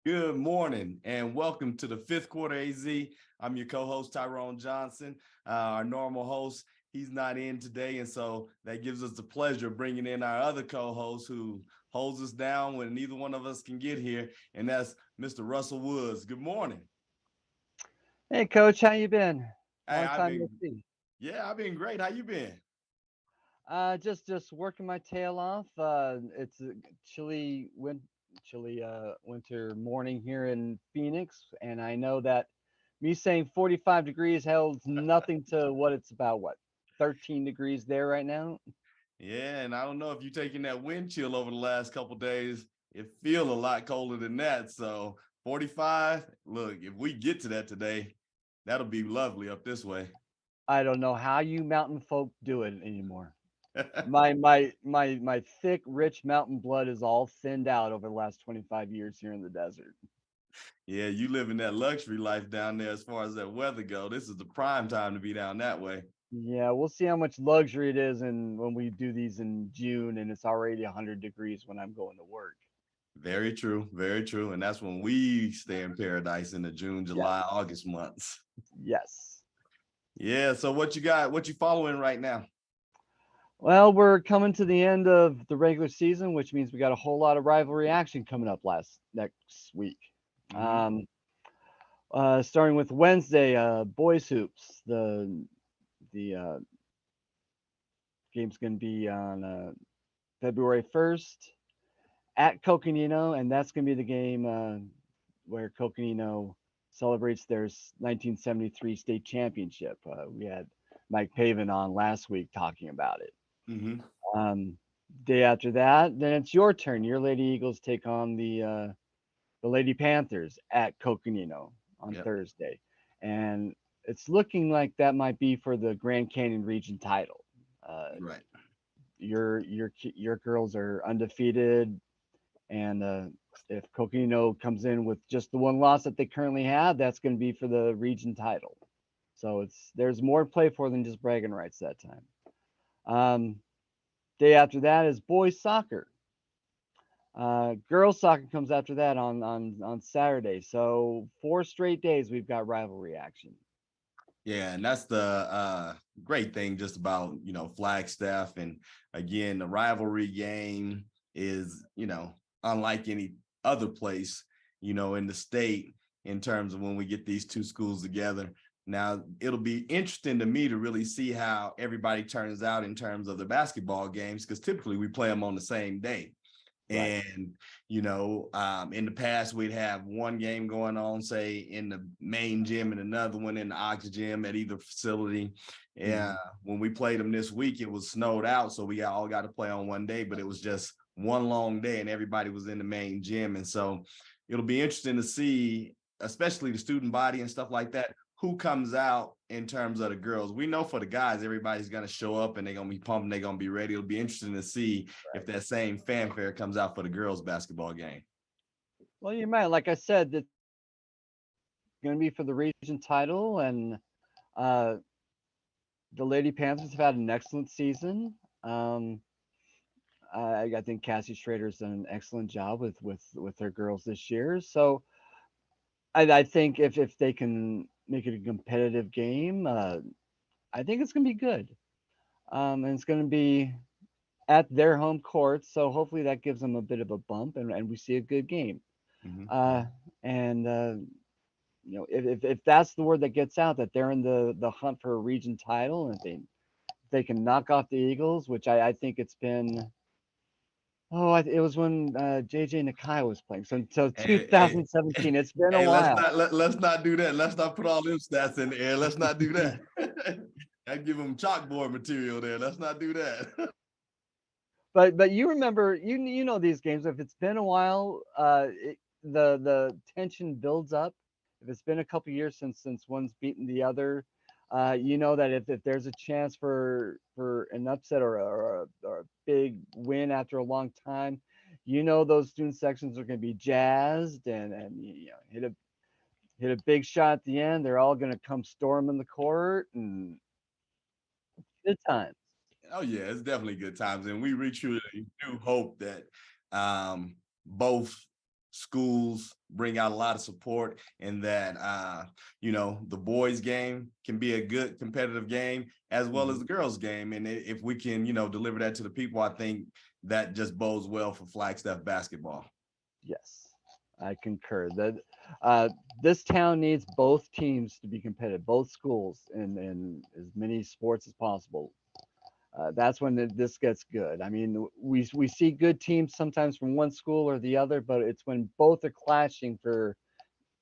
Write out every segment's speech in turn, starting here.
Good morning and welcome to the fifth quarter AZ. I'm your co-host Tyrone Johnson. Our normal host, he's not in today, and so that gives us the pleasure of bringing in our other co-host who holds us down when neither one of us can get here, and that's Mr. Russel Woods. Good morning. Hey, Coach, how you been? Hey, Long time no see. I've been great. How you been? Just working my tail off. It's a chilly winter morning here in Phoenix, and I know that me saying 45 degrees holds nothing to what it's about. What 13 degrees there right now? Yeah, and I don't know if you're taking that wind chill over the last couple days. It feels a lot colder than that. So 45. Look, if we get to that today, that'll be lovely up this way. I don't know how you mountain folk do it anymore. My thick, rich mountain blood is all thinned out over the last 25 years here in the desert. Yeah, you living that luxury life down there as far as that weather go. This is the prime time to be down that way. Yeah, we'll see how much luxury it is and when we do these in June and it's already 100 degrees when I'm going to work. Very true, very true. And that's when we stay in paradise in the June, Yeah. July, August months. Yes. Yeah. So what you got? What you following right now? Well, we're coming to the end of the regular season, which means we got a whole lot of rivalry action coming up last next week. Mm-hmm. Um, Starting with Wednesday, boys hoops. The game's going to be on February 1st at Coconino, and that's going to be the game where Coconino celebrates their 1973 state championship. We had Mike Paven on last week talking about it. Mm-hmm. Um, Day after that, then it's your turn. Your Lady Eagles take on the Lady Panthers at Coconino on Yep. Thursday, and it's looking like that might be for the Grand Canyon region title. Uh, Right. your girls are undefeated, and if Coconino comes in with just the one loss that they currently have, that's going to be for the region title. So there's more to play for than just bragging rights that time. Um, Day after that is boys soccer. Girls soccer comes after that on Saturday. So 4 straight days we've got rivalry action. Yeah, and that's the great thing just about Flagstaff, and again the rivalry game is unlike any other place in the state in terms of when we get these two schools together. Now it'll be interesting to me to really see how everybody turns out in terms of the basketball games because typically we play them on the same day. Right. And in the past we'd have one game going on, say in the main gym and another one in the ox gym at either facility. Yeah, Mhm. when we played them this week, it was snowed out, so we all got to play on one day, but it was just one long day, and everybody was in the main gym, and so it'll be interesting to see, especially the student body and stuff like that, who comes out in terms of the girls. We know for the guys, everybody's going to show up and they're going to be pumped and they're going to be ready. It'll be interesting to see if that same fanfare comes out for the girls basketball game. Well, you might, like I said, it's going to be for the region title, and uh, the Lady Panthers have had an excellent season. Um, I think Cassie Schrader's done an excellent job with her girls this year. So I think if they can make it a competitive game, I think it's going to be good. And it's going to be at their home court, so hopefully that gives them a bit of a bump, and we see a good game. Mm-hmm. And if that's the word that gets out that they're in the hunt for a region title, and if they can knock off the Eagles, which I think it's been. Oh, it was when JJ Nakai was playing. So Hey, hey, 2017. It's been a hey, let's while. not let's not do that. Let's not put all them stats in the air. Let's not do that. I give them chalkboard material there. Let's not do that. But you remember you know these games. If it's been a while, the tension builds up. If it's been a couple years since one's beaten the other, you know that if there's a chance for an upset or a big win after a long time, you know those student sections are going to be jazzed and hit a big shot at the end. They're all going to come storming the court and good times. Oh yeah, it's definitely good times, and we truly do hope that both schools bring out a lot of support, and that the boys game can be a good competitive game as well as the girls game. And if we can, deliver that to the people, I think that just bodes well for Flagstaff basketball. Yes, I concur that this town needs both teams to be competitive, both schools in as many sports as possible. That's when this gets good. I mean, we see good teams sometimes from one school or the other, but it's when both are clashing for,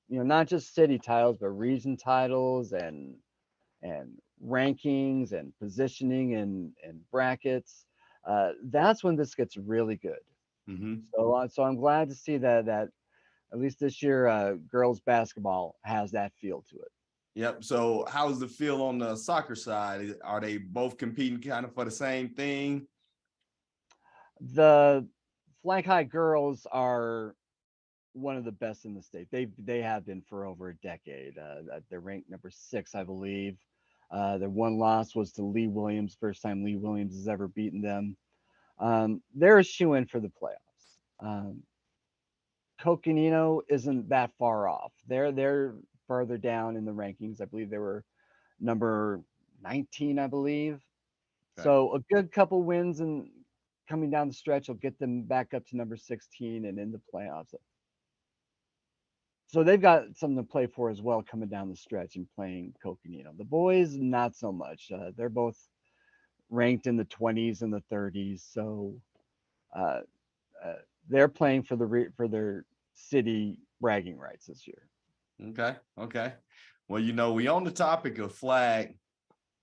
not just city titles, but region titles and rankings and positioning and brackets. That's when this gets really good. Mm-hmm. So I'm glad to see that at least this year, girls basketball has that feel to it. Yep. So how's the feel on the soccer side? Are they both competing kind of for the same thing? The Flag High girls are one of the best in the state. They have been for over a decade. They're ranked number 6, I believe. Their one loss was to Lee Williams, first time Lee Williams has ever beaten them. They're a shoe-in for the playoffs. Coconino isn't that far off. They're further down in the rankings. I believe they were number 19, I believe. Okay. So a good couple wins and coming down the stretch will get them back up to number 16 and in the playoffs. So they've got something to play for as well coming down the stretch and playing Coconino. The boys, not so much. They're both ranked in the 20s and the 30s. So uh, they're playing for for their city bragging rights this year. Okay. Well, we on the topic of flag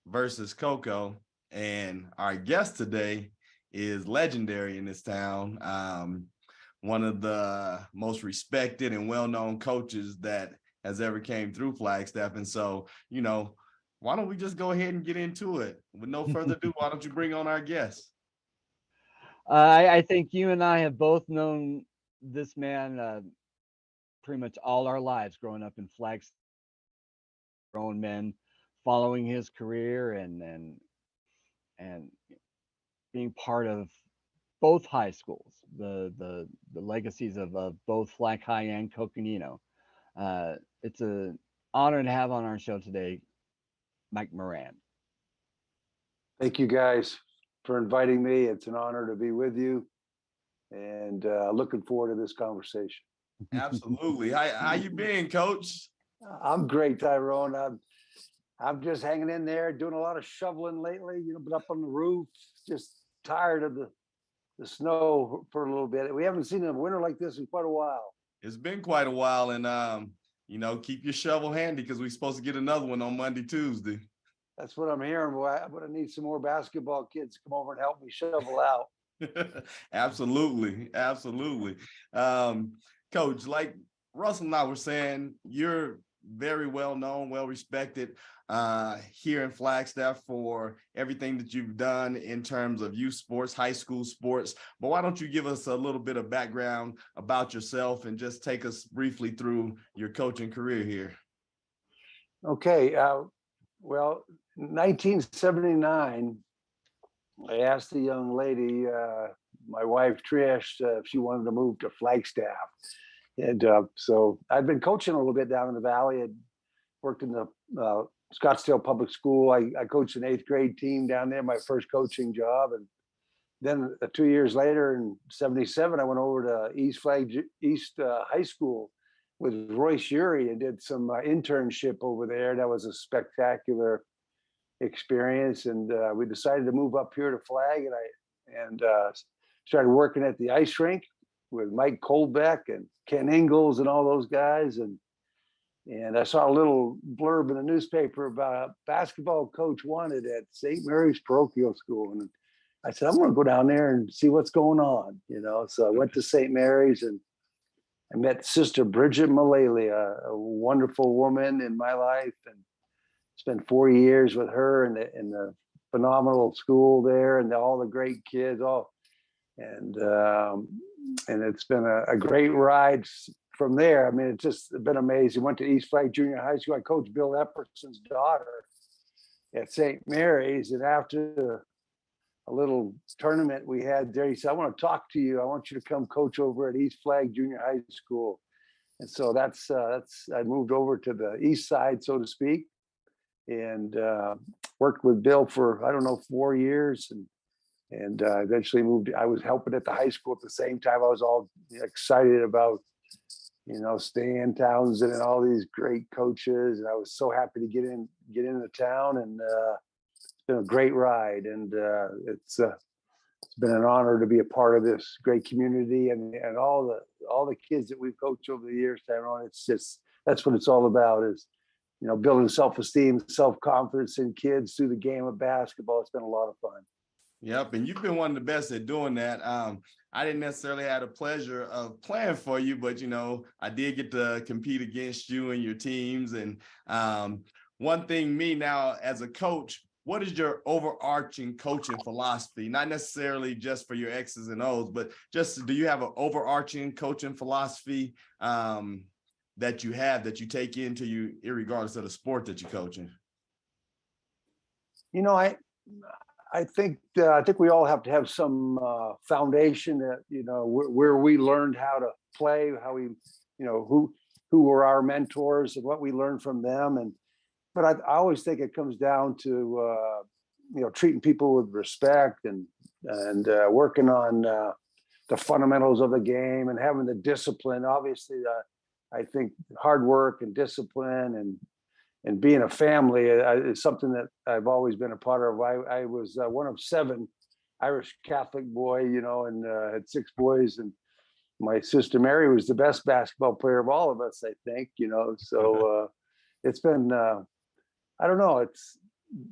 versus Coco, and our guest today is legendary in this town. One of the most respected and well-known coaches that has ever came through Flagstaff. And so, why don't we just go ahead and get into it? With no further ado, why don't you bring on our guest? I think you and I have both known this man pretty much all our lives growing up in Flagstaff, grown men following his career and being part of both high schools, the legacies of both Flag High and Coconino. It's an honor to have on our show today, Mike Moran. Thank you guys for inviting me. It's an honor to be with you, and looking forward to this conversation. Absolutely. How you been, Coach? I'm great, Tyrone. I'm just hanging in there, doing a lot of shoveling lately. Been up on the roof, just tired of the snow for a little bit. We haven't seen a winter like this in quite a while. It's been quite a while, and keep your shovel handy because we're supposed to get another one on Monday, Tuesday. That's what I'm hearing. Boy, I'm gonna need some more basketball kids to come over and help me shovel out. Absolutely. Coach, like Russell and I were saying, you're very well known, well respected here in Flagstaff for everything that you've done in terms of youth sports, high school sports. But why don't you give us a little bit of background about yourself and just take us briefly through your coaching career here? Okay. Well, 1979, I asked a young lady, my wife Trish, if she wanted to move to Flagstaff. And so I'd been coaching a little bit down in the valley. I'd worked in the Scottsdale Public School. I coached an 8th grade team down there, my first coaching job. And then 2 years later in 77, I went over to East High School with Royce Urey and did some internship over there. That was a spectacular experience. And we decided to move up here to Flag, and started working at the ice rink with Mike Kolbeck and Ken Ingalls and all those guys. And I saw a little blurb in the newspaper about a basketball coach wanted at St. Mary's Parochial School. And I said, I'm going to go down there and see what's going on, So I went to St. Mary's and I met Sister Bridget Mullally, a wonderful woman in my life, and spent 4 years with her in the phenomenal school there, and all the great kids. And it's been a great ride from there. I mean, it's just been amazing. Went to East Flag Junior High School. I coached Bill Epperson's daughter at St. Mary's, and after a little tournament we had there. He said, "I want to talk to you. I want you to come coach over at East Flag Junior High School." And so that's I moved over to the east side, so to speak, and worked with Bill for, I don't know, 4 years, and eventually moved. I was helping at the high school at the same time. I was all excited about, Stan Townsend and all these great coaches, and I was so happy to get into town, and it's been a great ride, and it's been an honor to be a part of this great community, and all the kids that we've coached over the years, Tyrone. It's just, that's what it's all about, is building self-esteem, self-confidence in kids through the game of basketball. It's been a lot of fun. Yep, and you've been one of the best at doing that. I didn't necessarily have the pleasure of playing for you, but I did get to compete against you and your teams. And one thing, me now as a coach, what is your overarching coaching philosophy? Not necessarily just for your X's and O's, but just, do you have an overarching coaching philosophy that you take into you, irregardless of the sport that you're coaching? I think we all have to have some foundation that where we learned how to play, how we who were our mentors and what we learned from them. But I always think it comes down to treating people with respect and working on the fundamentals of the game and having the discipline. Obviously, I think hard work and discipline and being a family is something that I've always been a part of. I was one of 7 Irish Catholic boy, and had 6 boys, and my sister Mary was the best basketball player of all of us, I think. So it's been I don't know.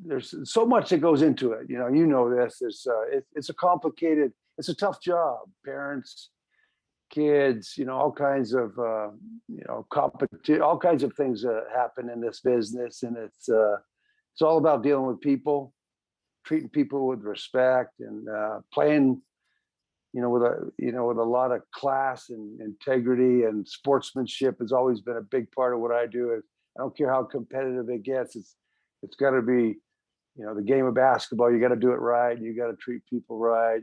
There's so much that goes into it. This. It's a complicated. It's a tough job. Parents, kids, all kinds of competition, all kinds of things happen in this business, and it's all about dealing with people, treating people with respect, and playing, with a lot of class and integrity, and sportsmanship has always been a big part of what I do. I don't care how competitive it gets. It's got to be, the game of basketball. You got to do it right. You got to treat people right.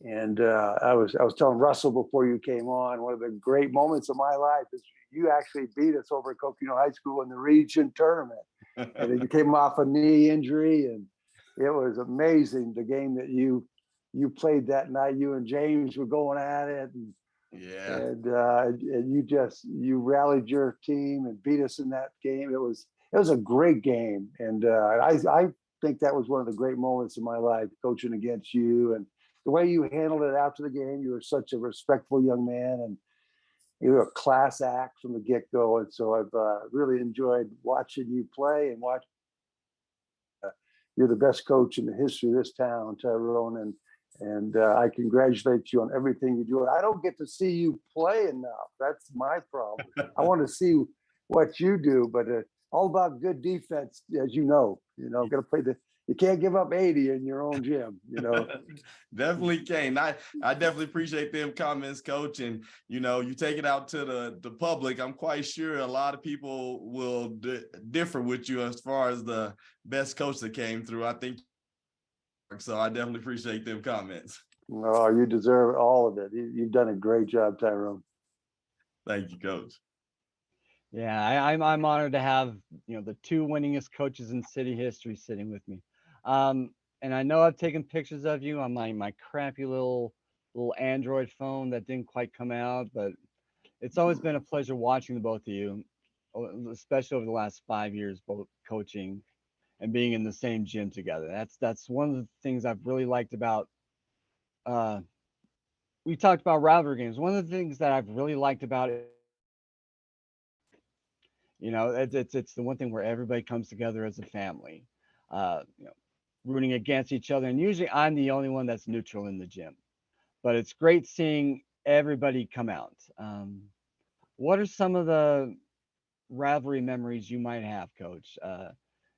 And I was telling Russell before you came on, one of the great moments of my life is you actually beat us over at Coconino High School in the region tournament, and then you came off a knee injury, and it was amazing the game that you played that night. You and James were going at it, and yeah, and you rallied your team and beat us in that game. It was a great game, and I think that was one of the great moments of my life, coaching against you, and the way you handled it after the game. You were such a respectful young man, and you were a class act from the get-go. And so I've really enjoyed watching you play, and you're the best coach in the history of this town, Tyrone, and I congratulate you on everything you do. I don't get to see you play enough. That's my problem. I want to see what you do, but all about good defense, as you know. Got to play you can't give up 80 in your own gym. Definitely can't. I definitely appreciate them comments, Coach. And you take it out to the public. I'm quite sure a lot of people will differ with you as far as the best coach that came through. I think so. I definitely appreciate them comments. Oh, you deserve all of it. You've done a great job, Tyrone. Thank you, Coach. Yeah, I'm honored to have the 2 winningest coaches in city history sitting with me. And I know I've taken pictures of you on my crappy little Android phone that didn't quite come out, but it's always been a pleasure watching the both of you, especially over the last 5 years, both coaching and being in the same gym together. That's one of the things I've really liked about. We talked about rivalry games. One of the things that I've really liked about it, it's the one thing where everybody comes together as a family, rooting against each other. And usually I'm the only one that's neutral in the gym, but it's great seeing everybody come out. What are some of the rivalry memories you might have, Coach?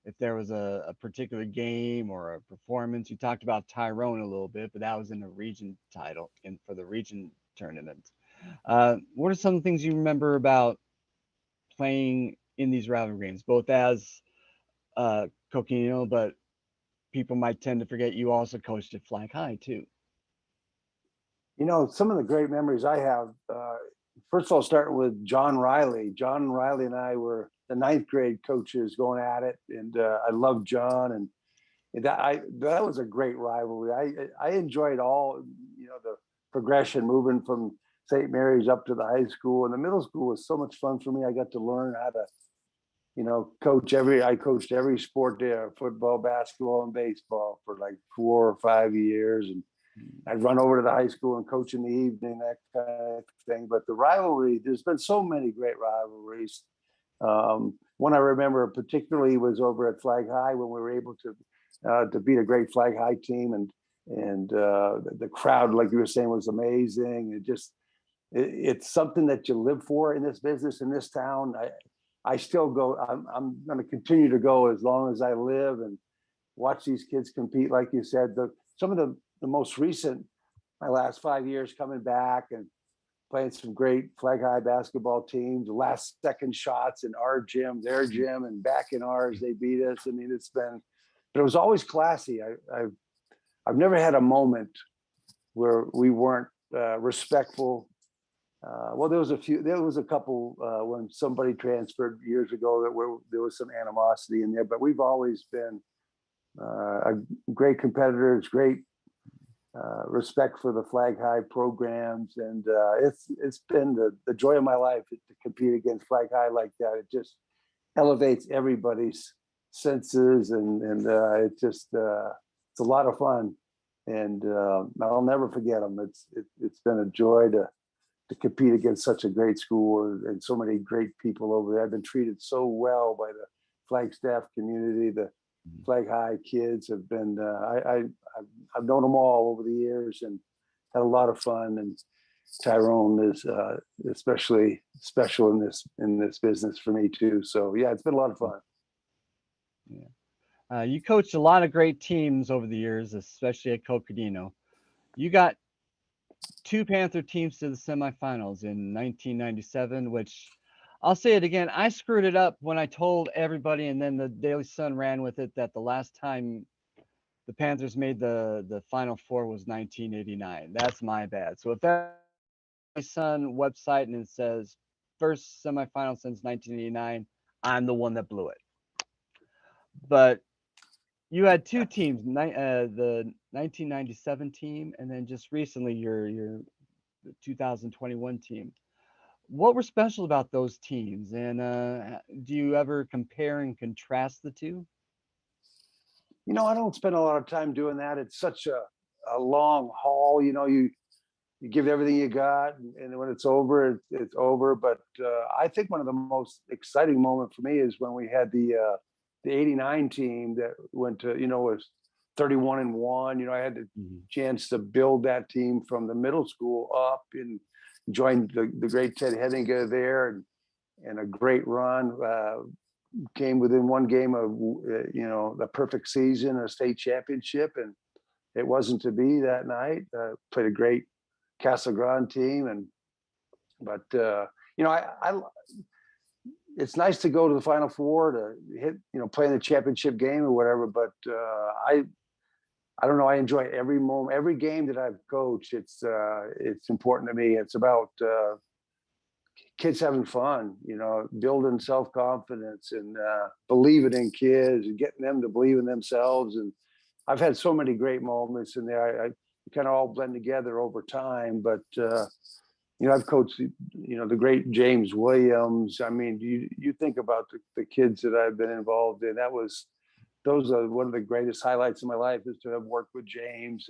If there was a particular game or a performance. You talked about Tyrone a little bit, but that was in the region title for the region tournament. What are some things you remember about playing in these rivalry games, both as Coquino, but people might tend to forget you also coached at Flag High too. Some of the great memories I have, first of all, starting with John Riley. John Riley and I were the ninth grade coaches going at it. And I loved John. And that was a great rivalry. I enjoyed all, the progression moving from St. Mary's up to the high school. And the middle school was so much fun for me. I got to learn how to, I coached every sport there, football, basketball, and baseball for like 4 or 5 years. And I'd run over to the high school and coach in the evening, that kind of thing. But the rivalry, there's been so many great rivalries. One I remember particularly was over at Flag High when we were able to beat a great Flag High team, and the crowd, like you were saying, was amazing. It's something that you live for in this business, in this town. I still go. I'm going to continue to go as long as I live and watch these kids compete. Like you said, some of the most recent, my last 5 years coming back and playing some great Flag High basketball teams, the last second shots in our gym, their gym, and back in ours, they beat us. I mean, but it was always classy. I've never had a moment where we weren't respectful. Well, there was a couple when somebody transferred years ago there was some animosity in there, but we've always been great competitors, great respect for the Flag High programs, and it's been the joy of my life to compete against Flag High like that. It just elevates everybody's senses, and it's a lot of fun, and I'll never forget them. It's been a joy to compete against such a great school and so many great people over there. I've been treated so well by the Flagstaff community. The Flag High kids have been, I've known them all over the years and had a lot of fun. And Tyrone is especially special in this business for me too. So yeah, it's been a lot of fun. Yeah. You coached a lot of great teams over the years, especially at Coconino. You got 2 Panther teams to the semifinals in 1997, which I'll say it again. I screwed it up when I told everybody, and then the Daily Sun ran with it, that the last time the Panthers made the Final Four was 1989. That's my bad. So if that Sun website and it says first semifinal since 1989, I'm the one that blew it. But you had 2 teams, the 1997 team, and then just recently your 2021 team. What were special about those teams, and do you ever compare and contrast the two? I don't spend a lot of time doing that. It's such a long haul. You give everything you got, and when it's over, it's over. But I think one of the most exciting moments for me is when we had the '89 team that went to, was 31-1. I had the chance to build that team from the middle school up and joined the great Ted Henniger there, and a great run. Came within one game of, the perfect season, a state championship, and it wasn't to be that night. Played a great Casa Grande team, but it's nice to go to the Final Four to hit, play in the championship game or whatever. But I don't know. I enjoy every moment, every game that I've coached. It's important to me. It's about kids having fun, building self-confidence and believing in kids and getting them to believe in themselves. And I've had so many great moments in there. I kind of all blend together over time, but I've coached, the great James Williams. I mean, you think about the kids that I've been involved in. Those are one of the greatest highlights of my life, is to have worked with James,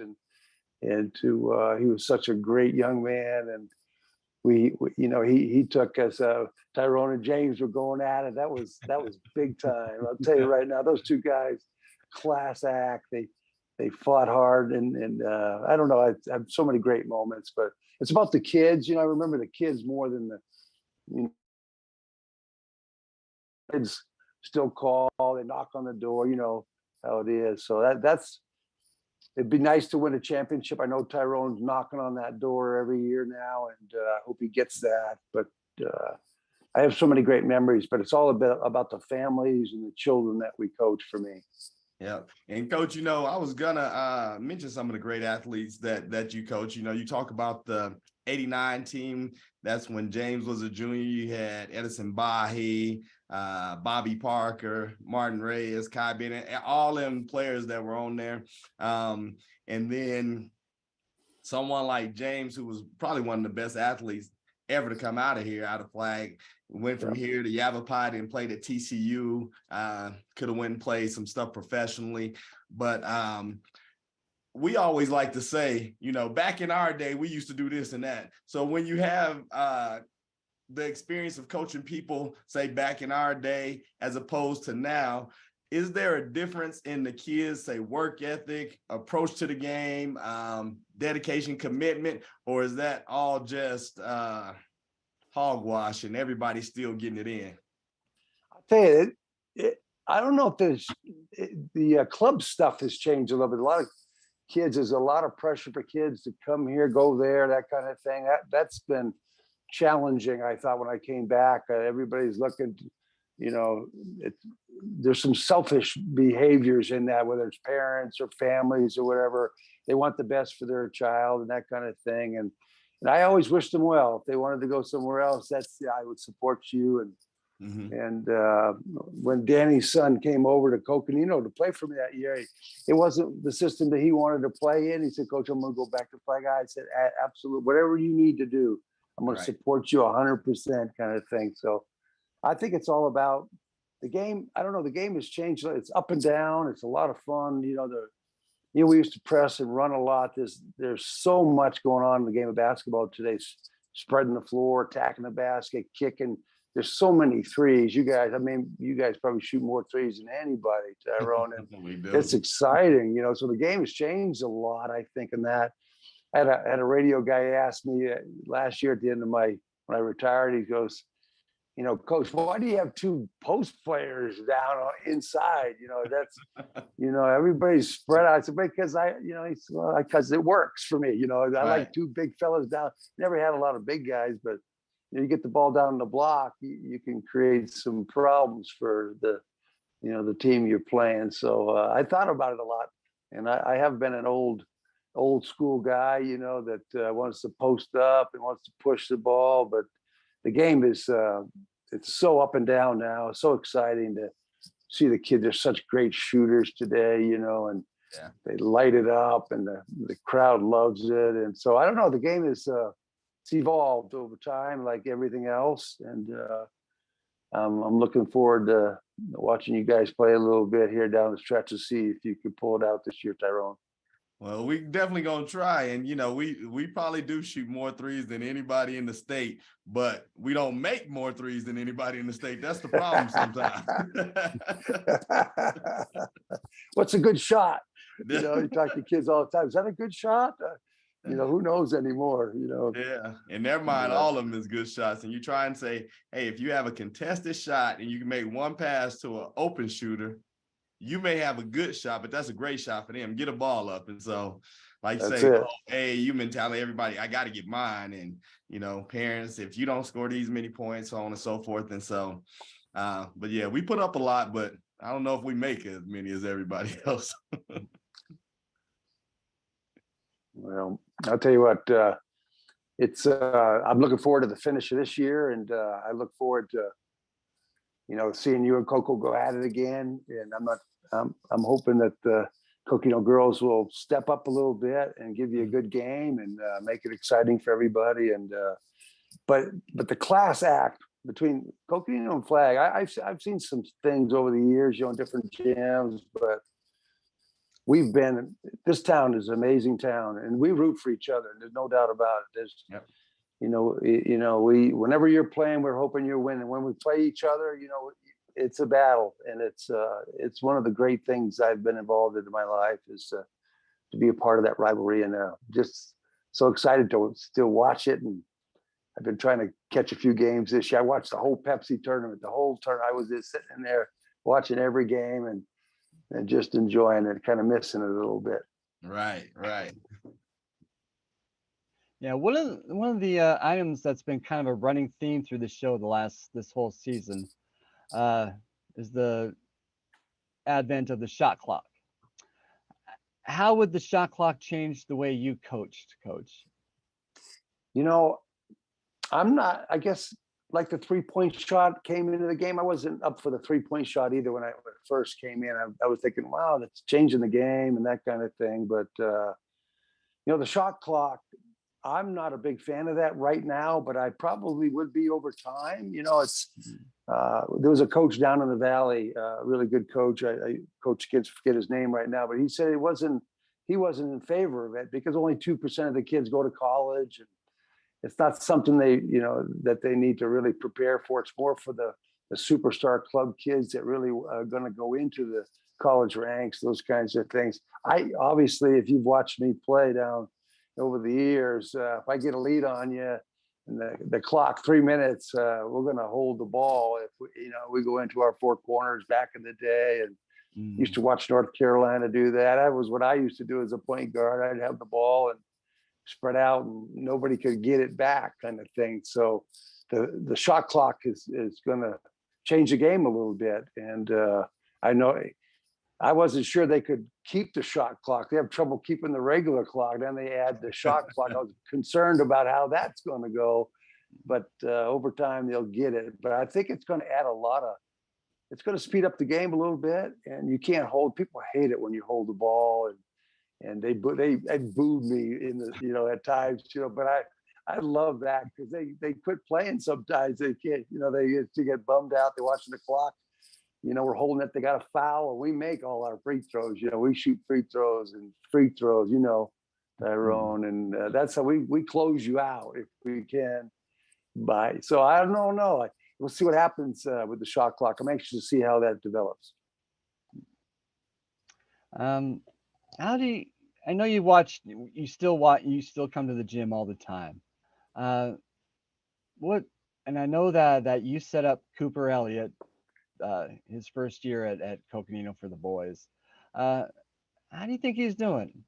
and he was such a great young man. And he took us, Tyrone and James were going at it. That was big time. I'll tell you right now, those 2 guys, class act. They fought hard, and I don't know. I have so many great moments, but it's about the kids. I remember the kids more than the kids still call, they knock on the door, how it is. So it'd be nice to win a championship. I know Tyrone's knocking on that door every year now, and I hope he gets that. But I have so many great memories, but it's all about the families and the children that we coach for me. Yeah. And coach, you know, I was gonna mention some of the great athletes that you coach. You know, you talk about the 89 team. That's when James was a junior. You had Edison Bahi, Bobby Parker, Martin Reyes, Kai Bennett, all them players that were on there. And then someone like James, who was probably one of the best athletes ever to come out of here, out of Flag, went from here to Yavapai and played at TCU. Could have went and played some stuff professionally. But we always like to say, you know, back in our day, we used to do this and that. So when you have the experience of coaching people, say back in our day, as opposed to now, is there a difference in the kids, say work ethic, approach to the game, dedication, commitment, or is that all just hogwash and everybody's still getting it in? I'll tell you, I don't know if the club stuff has changed a little bit. A lot of kids, there's a lot of pressure for kids to come here, go there, that kind of thing. That's been challenging. I thought when I came back, everybody's looking, you know, there's some selfish behaviors in that, whether it's parents or families or whatever. They want the best for their child and that kind of thing. And I always wish them well. If they wanted to go somewhere else, I would support you. And when Danny's son came over to Coconino to play for me that year, it wasn't the system that he wanted to play in. He said, Coach, I'm going to go back to Flag Eye. I said, absolutely, whatever you need to do, I'm going to support you 100% kind of thing. So I think it's all about the game. I don't know. The game has changed. It's up and down. It's a lot of fun. You know, we used to press and run a lot. There's so much going on in the game of basketball today. Spreading the floor, attacking the basket, kicking. There's so many threes. You guys probably shoot more threes than anybody, Tyrone. And it's exciting, you know. So the game has changed a lot, I think, in that. I had a radio guy ask me last year at the end of when I retired, he goes, you know, Coach, why do you have two post players down inside? You know, that's, you know, everybody's spread out. I said, because because it works for me. You know, I like two big fellas down. Never had a lot of big guys, but you get the ball down the block, you can create some problems for the team you're playing. So I thought about it a lot, and I have been an old school guy, you know, that wants to post up and wants to push the ball, but the game is it's so up and down now. It's so exciting to see the kids. They're such great shooters today, you know, and they light it up, and the crowd loves it. And so I don't know. The game is it's evolved over time, like everything else. And I'm looking forward to watching you guys play a little bit here down the stretch to see if you can pull it out this year, Tyrone. Well, we definitely gonna try, and you know, we probably do shoot more threes than anybody in the state, but we don't make more threes than anybody in the state. That's the problem sometimes. What's a good shot? You know, you talk to kids all the time. Is that a good shot? You know, who knows anymore? You know. Yeah, in their mind, all of them is good shots, and you try and say, hey, if you have a contested shot and you can make one pass to an open shooter, you may have a good shot, but that's a great shot for them. Get a ball up. And so, like you say, AAU mentality, everybody, I got to get mine. And, you know, parents, if you don't score these many points, so on and so forth. And so, but yeah, we put up a lot, but I don't know if we make as many as everybody else. Well, I'll tell you what, I'm looking forward to the finish of this year. And I look forward to, you know, seeing you and Coco go at it again. And I'm hoping that the Coconino girls will step up a little bit and give you a good game and make it exciting for everybody. And but the class act between Coconino and Flag, I've seen some things over the years, you know, in different gyms, but this town is an amazing town, and we root for each other. There's no doubt about it. There's you know, whenever you're playing, we're hoping you're winning. When we play each other, you know, it's a battle, and it's one of the great things I've been involved in my life is to be a part of that rivalry, and just so excited to still watch it. And I've been trying to catch a few games this year. I watched the whole Pepsi tournament, I was just sitting there watching every game and just enjoying it, kind of missing it a little bit. Right. Yeah, one of the items that's been kind of a running theme through the show this whole season is the advent of the shot clock. How would the shot clock change the way you coached, Coach? You know, I'm not, I guess, like the 3-point shot came into the game. I wasn't up for the 3-point shot either when it first came in. I was thinking, wow, that's changing the game and that kind of thing. But, the shot clock, I'm not a big fan of that right now, but I probably would be over time. There was a coach down in the Valley, a really good coach. I coach kids, forget his name right now, but he said he wasn't in favor of it because only 2% of the kids go to college. And it's not something that they need to really prepare for. It's more for the superstar club kids that really are going to go into the college ranks, those kinds of things. Obviously, if you've watched me play down over the years, if I get a lead on you and the clock 3 minutes, we're going to hold the ball. If we go into our four corners back in the day, and used to watch North Carolina do that. That was what I used to do as a point guard. I'd have the ball and spread out, and nobody could get it back, kind of thing. So the shot clock is going to change the game a little bit. And I know I wasn't sure they could keep the shot clock. They have trouble keeping the regular clock. Then they add the shot clock. I was concerned about how that's going to go, but over time they'll get it. But I think it's going to add it's going to speed up the game a little bit. And you can't hold. People hate it when you hold the ball, and they booed me in the at times, but I love that because they quit playing sometimes. They can't, they get bummed out. They're watching the clock. We're holding it. They got a foul, and we make all our free throws. We shoot free throws, Tyrone, and that's how we close you out if we can. So I don't know. We'll see what happens with the shot clock. I'm anxious to see how that develops. How do you? I know you still come to the gym all the time. And I know that you set up Cooper Elliott his first year at Coconino for the boys. How do you think he's doing?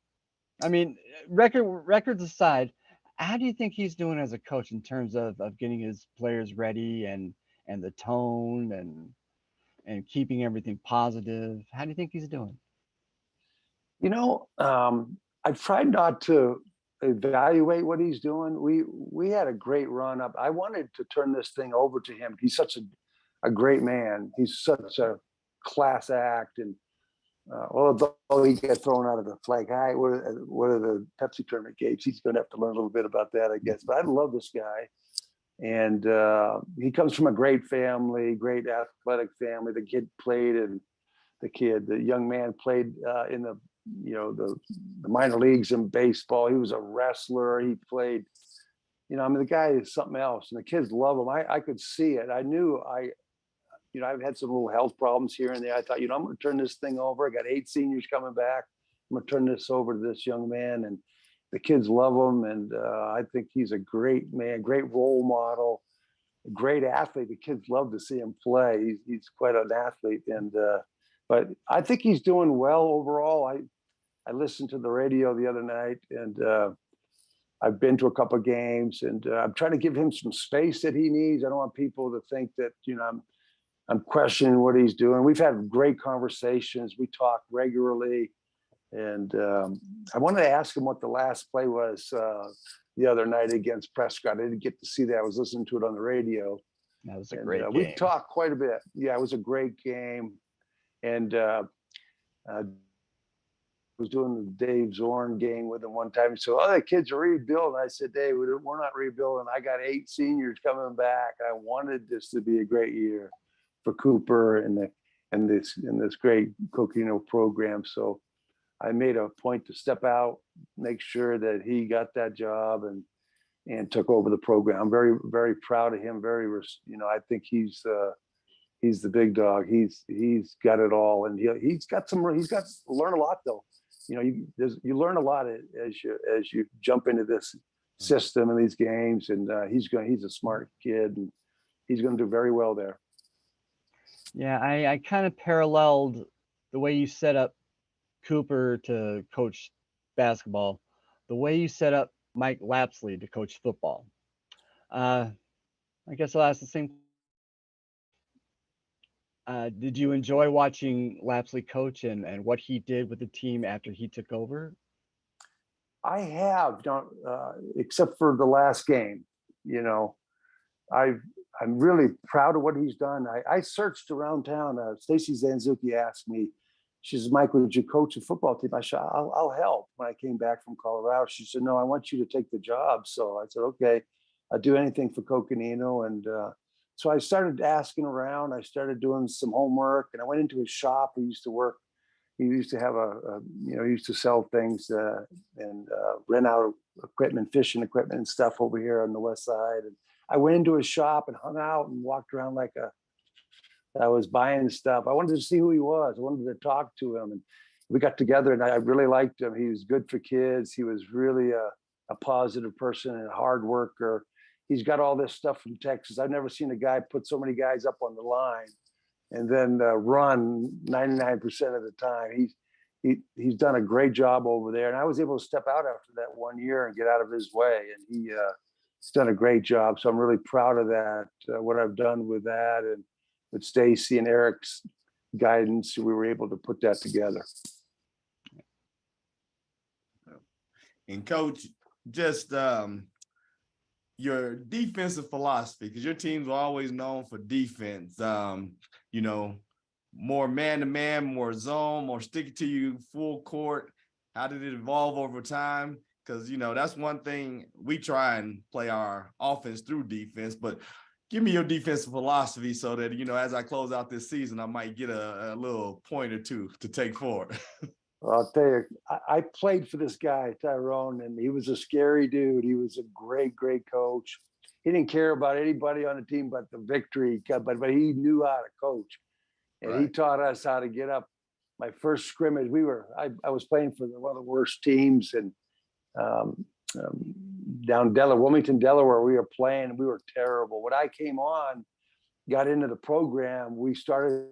I mean, records aside, how do you think he's doing as a coach in terms of getting his players ready and the tone and keeping everything positive? How do you think he's doing? I've tried not to evaluate what he's doing. We had a great run up. I wanted to turn this thing over to him. He's such a great man. He's such a class act. And although he got thrown out of the flag high, what are the Pepsi tournament games? He's going to have to learn a little bit about that, I guess. But I love this guy. And he comes from a great family, great athletic family. The young man played in the minor leagues in baseball. He was a wrestler. He played, the guy is something else, and the kids love him. I could see it. I knew I've had some little health problems here and there. I thought, I'm going to turn this thing over. I got 8 seniors coming back. I'm going to turn this over to this young man, and the kids love him. And I think he's a great man, great role model, a great athlete. The kids love to see him play. He's quite an athlete. And, but I think he's doing well overall. I listened to the radio the other night, and I've been to a couple of games, and I'm trying to give him some space that he needs. I don't want people to think that, I'm questioning what he's doing. We've had great conversations. We talk regularly. And I wanted to ask him what the last play was the other night against Prescott. I didn't get to see that. I was listening to it on the radio. That was a great game. We talked quite a bit. Yeah, it was a great game. And I was doing the Dave Zorn game with him one time. So other kids are rebuilding. I said, Dave, we're not rebuilding. I got 8 seniors coming back. I wanted this to be a great year for Cooper and this great Coconino program. So I made a point to step out, make sure that he got that job and took over the program. I'm very, very proud of him. I think he's the big dog. He's got it all, and he's got to learn a lot though. You learn a lot as you jump into this system and these games, and he's a smart kid, and he's going to do very well there. Yeah, I kind of paralleled the way you set up Cooper to coach basketball, the way you set up Mike Lapsley to coach football. I guess I'll ask the same. Did you enjoy watching Lapsley coach and what he did with the team after he took over? I have, don't, except for the last game. You know, I'm really proud of what he's done. I searched around town. Stacy Zanzuki asked me, she says, Mike, would you coach a football team? I said, I'll help. When I came back from Colorado, she said, no, I want you to take the job. So I said, okay, I'll do anything for Coconino. And so I started asking around. I started doing some homework, and I went into his shop. He used to work. He used to have he used to sell things and rent out equipment, fishing equipment and stuff over here on the west side. And I went into his shop and hung out and walked around like I was buying stuff. I wanted to see who he was. I wanted to talk to him, and we got together, and I really liked him. He was good for kids. He was really a positive person and a hard worker. He's got all this stuff from Texas. I've never seen a guy put so many guys up on the line and then run 99% of the time. He's done a great job over there, and I was able to step out after that 1 year and get out of his way, and he's done a great job. So I'm really proud of that, what I've done with that, and with Stacy and Eric's guidance, we were able to put that together. And Coach, just your defensive philosophy, because your teams were always known for defense. You know, more man-to-man, more zone, more sticky to you, full court. How did it evolve over time? Because, you know, that's one thing we try and play our offense through defense, but give me your defensive philosophy so that, you know, as I close out this season, I might get a little point or two to take forward. Well, I'll tell you, I played for this guy, Tyrone, and he was a scary dude. He was a great, great coach. He didn't care about anybody on the team but the victory, but he knew how to coach. And Right. He taught us how to get up. My first scrimmage, I was playing for one of the worst teams, and down Wilmington, Delaware, we were playing, and we were terrible. When I came on, got into the program, we started,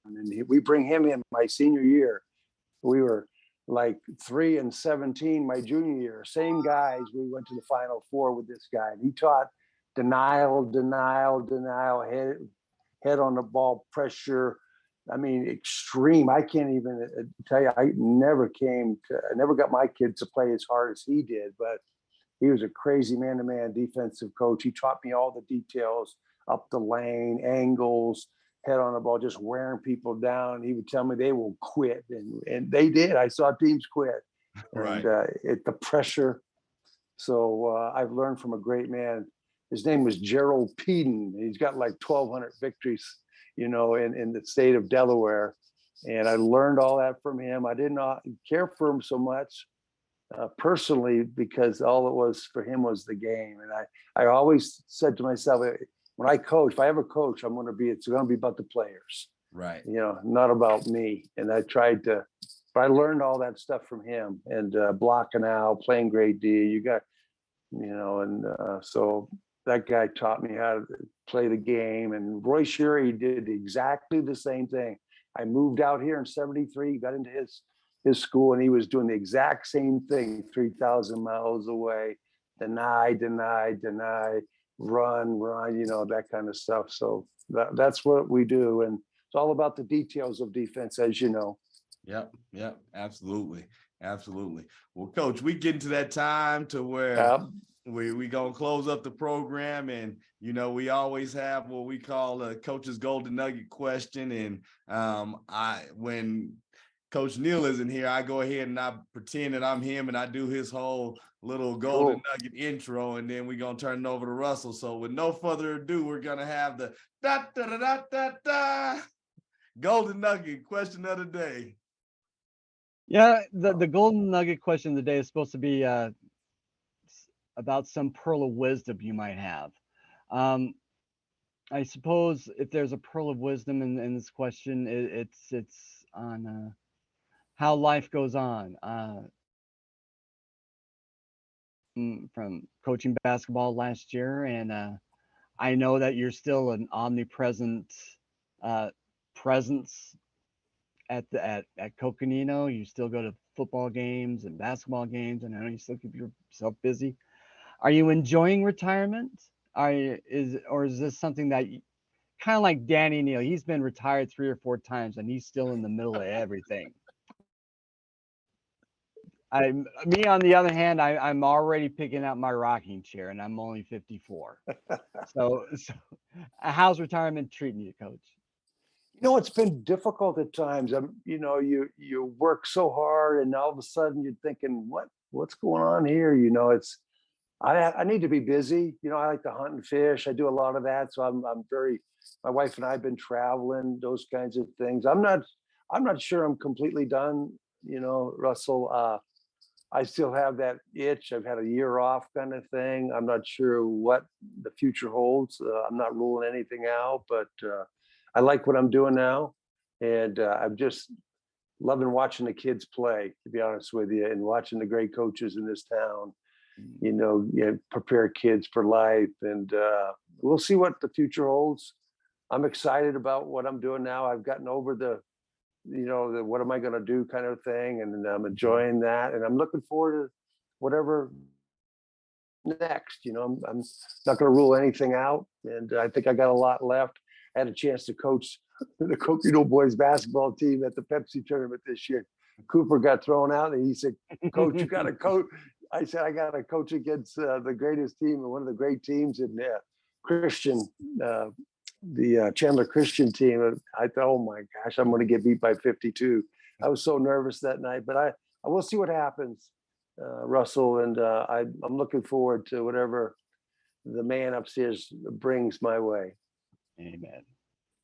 and we bring him in my senior year. We were like 3-17 my junior year. Same guys. We went to the Final Four with this guy, and he taught denial, head on the ball, pressure. I mean, extreme. I can't even tell you. I never got my kids to play as hard as he did, but he was a crazy man-to-man defensive coach. He taught me all the details, up the lane, angles, head on the ball, just wearing people down. He would tell me they will quit, and they did. I saw teams quit. Right. And the pressure. So I've learned from a great man. His name was Gerald Peden. He's got like 1,200 victories, you know, in the state of Delaware. And I learned all that from him. I did not care for him so much personally, because all it was for him was the game. And I always said to myself, when I coach, if I ever coach, it's going to be about the players, Right. you know, not about me. And but I learned all that stuff from him, and blocking out, playing great D. You got, you know, and so that guy taught me how to play the game. And Roy Sherry did exactly the same thing. I moved out here in '73, got into his school, and he was doing the exact same thing, 3,000 miles away. Deny, run, you know, that kind of stuff. So that's what we do. And it's all about the details of defense, as you know. Yep. Absolutely. Well, Coach, we get into that time to where we gonna close up the program, and you know, we always have what we call a Coach's Golden Nugget question. And when Coach Neal isn't here, I go ahead and I pretend that I'm him, and I do his whole little golden nugget intro, and then we're gonna turn it over to Russell. So with no further ado, we're gonna have the golden nugget question of the day. Yeah, the golden nugget question of the day is supposed to be about some pearl of wisdom you might have. I suppose if there's a pearl of wisdom in this question, it's on how life goes on. From coaching basketball last year, and I know that you're still an omnipresent presence at Coconino. You still go to football games and basketball games, and I know you still keep yourself busy. Are you enjoying retirement? Is this something that kind of like Danny Neal. He's been retired 3 or 4 times, and he's still in the middle of everything. Me on the other hand, I'm already picking out my rocking chair, and I'm only 54. So how's retirement treating you, Coach? You know, it's been difficult at times. You know, you work so hard, and all of a sudden you're thinking, what's going on here? You know, I need to be busy. You know, I like to hunt and fish. I do a lot of that, so I'm very. My wife and I have been traveling, those kinds of things. I'm not sure I'm completely done. You know, Russell. I still have that itch. I've had a year off kind of thing. I'm not sure what the future holds. I'm not ruling anything out, but I like what I'm doing now. And I'm just loving watching the kids play, to be honest with you, and watching the great coaches in this town, you know, prepare kids for life. And we'll see what the future holds. I'm excited about what I'm doing now. I've gotten over the what am I going to do kind of thing, and I'm enjoying that, and I'm looking forward to whatever next. You know, I'm not going to rule anything out, and I think I got a lot left. I had a chance to coach the Coconut boys basketball team at the Pepsi tournament this year. Cooper got thrown out, and he said, "Coach, you got to coach." I said, "I got to coach against the greatest team and one of the great teams in Christian." The Chandler Christian team. I thought, oh my gosh, I'm going to get beat by 52. I was so nervous that night, but I will see what happens, Russell, and I'm looking forward to whatever the man upstairs brings my way. Amen.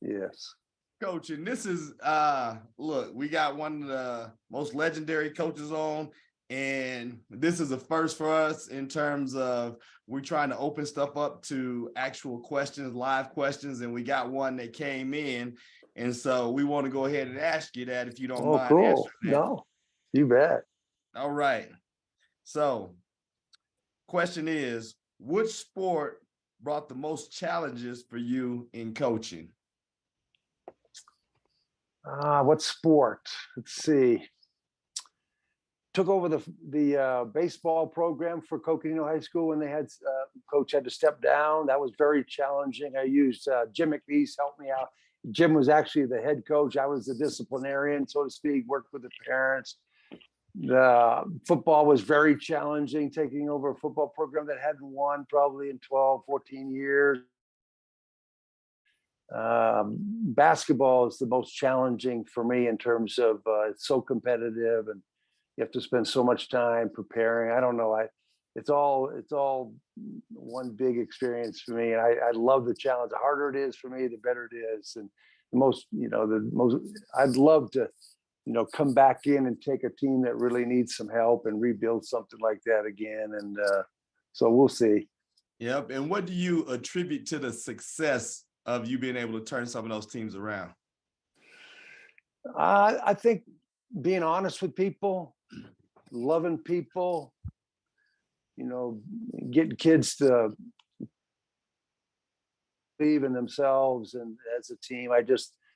Yes. Coach, and this is look, we got one of the most legendary coaches on, and this is a first for us in terms of we're trying to open stuff up to actual questions, live questions, and we got one that came in, and so we want to go ahead and ask you that if you don't mind. Cool. Answering that. No, you bet. All right. So, question is, which sport brought the most challenges for you in coaching? What sport? Let's see. Took over the baseball program for Coconino High School when they had coach had to step down. That was very challenging. I used Jim McNeese helped me out. Jim was actually the head coach. I was the disciplinarian, so to speak, worked with the parents. The football was very challenging, taking over a football program that hadn't won probably in 12, 14 years. Basketball is the most challenging for me in terms of it's so competitive, and you have to spend so much time preparing. I don't know. It's all one big experience for me, and I love the challenge. The harder it is for me, the better it is. And I'd love to, come back in and take a team that really needs some help and rebuild something like that again. And so we'll see. Yep. And what do you attribute to the success of you being able to turn some of those teams around? I think being honest with people, loving people, getting kids to believe in themselves and as a team.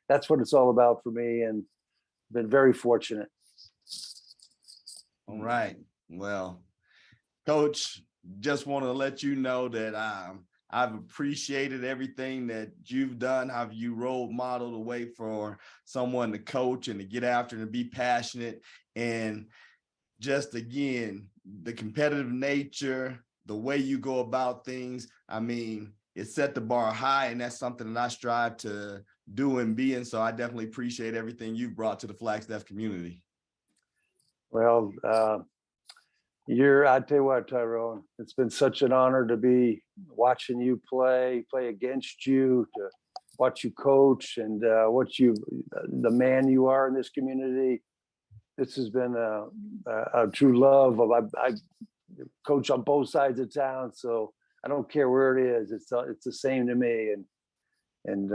That's what it's all about for me, and been very fortunate. All right. Well, Coach, just want to let you know that I've appreciated everything that you've done, how you role modeled a way for someone to coach and to get after and to be passionate. And just, again, the competitive nature, the way you go about things, I mean, it set the bar high, and that's something that I strive to do and be. And so I definitely appreciate everything you've brought to the Flagstaff community. Well, I tell you what, Tyrone, it's been such an honor to be watching you play against you, to watch you coach, and the man you are in this community. This has been a true love. I coach on both sides of town, so I don't care where it is. It's the same to me, and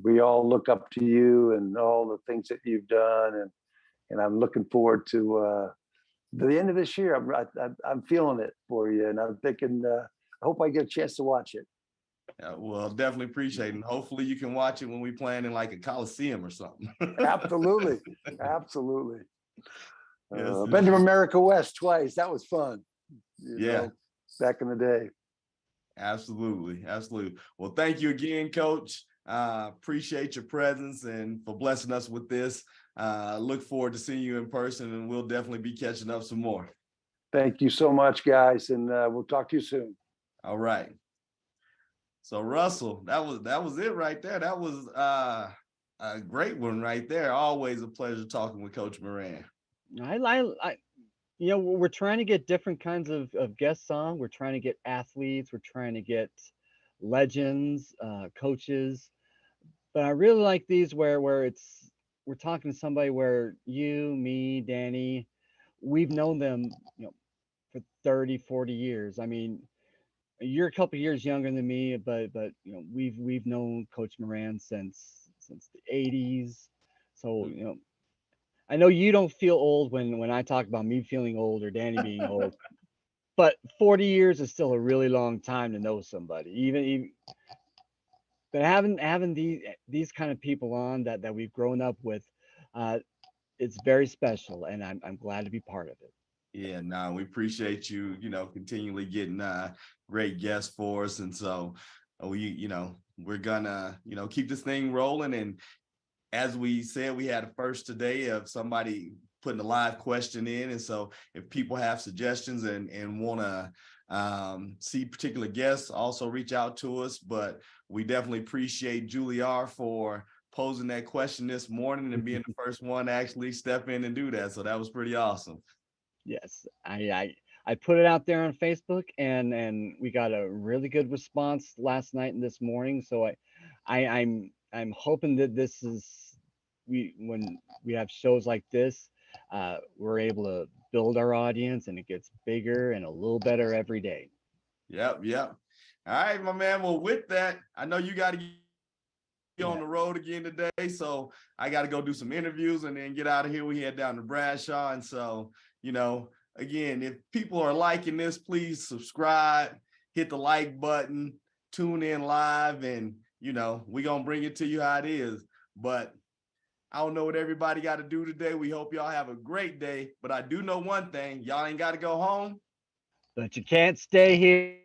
we all look up to you and all the things that you've done, and I'm looking forward to the end of this year. I'm feeling it for you, and I'm thinking I hope I get a chance to watch it. Yeah, well, definitely appreciate it. And hopefully you can watch it when we playing in like a Coliseum or something. Absolutely. Been to America West twice. That was fun. Back in the day. Absolutely. Well, thank you again, Coach. Appreciate your presence and for blessing us with this. Look forward to seeing you in person, and we'll definitely be catching up some more. Thank you so much, guys, and we'll talk to you soon. All right. So Russell, that was it right there. That was a great one right there. Always a pleasure talking with Coach Moran. I we're trying to get different kinds of guests on. We're trying to get athletes. We're trying to get legends, coaches. But I really like these where we're talking to somebody where you, me, Danny, we've known them, for 30, 40 years. I mean, you're a couple years younger than me, but we've known Coach Moran since the 80s. So, I know you don't feel old when I talk about me feeling old or Danny being old, but 40 years is still a really long time to know somebody. Even but having these kind of people on that we've grown up with, uh, it's very special, and I'm glad to be part of it. Yeah, no, we appreciate you, continually getting great guests for us. And so we're gonna, keep this thing rolling. And as we said, we had a first today of somebody putting a live question in. And so if people have suggestions and want to see particular guests, also reach out to us. But we definitely appreciate Julie R. for posing that question this morning and being the first one to actually step in and do that. So that was pretty awesome. Yes, I put it out there on Facebook, and we got a really good response last night and this morning. So I'm hoping that this is when we have shows like this, we're able to build our audience, and it gets bigger and a little better every day. Yep. All right, my man. Well, with that, I know you got to get on the road again today, so I got to go do some interviews and then get out of here. We head down to Bradshaw, and so again, if people are liking this, please subscribe, hit the like button, tune in live, and we're gonna bring it to you how it is. But I don't know what everybody got to do today. We hope y'all have a great day. But I do know one thing: y'all ain't got to go home, But you can't stay here.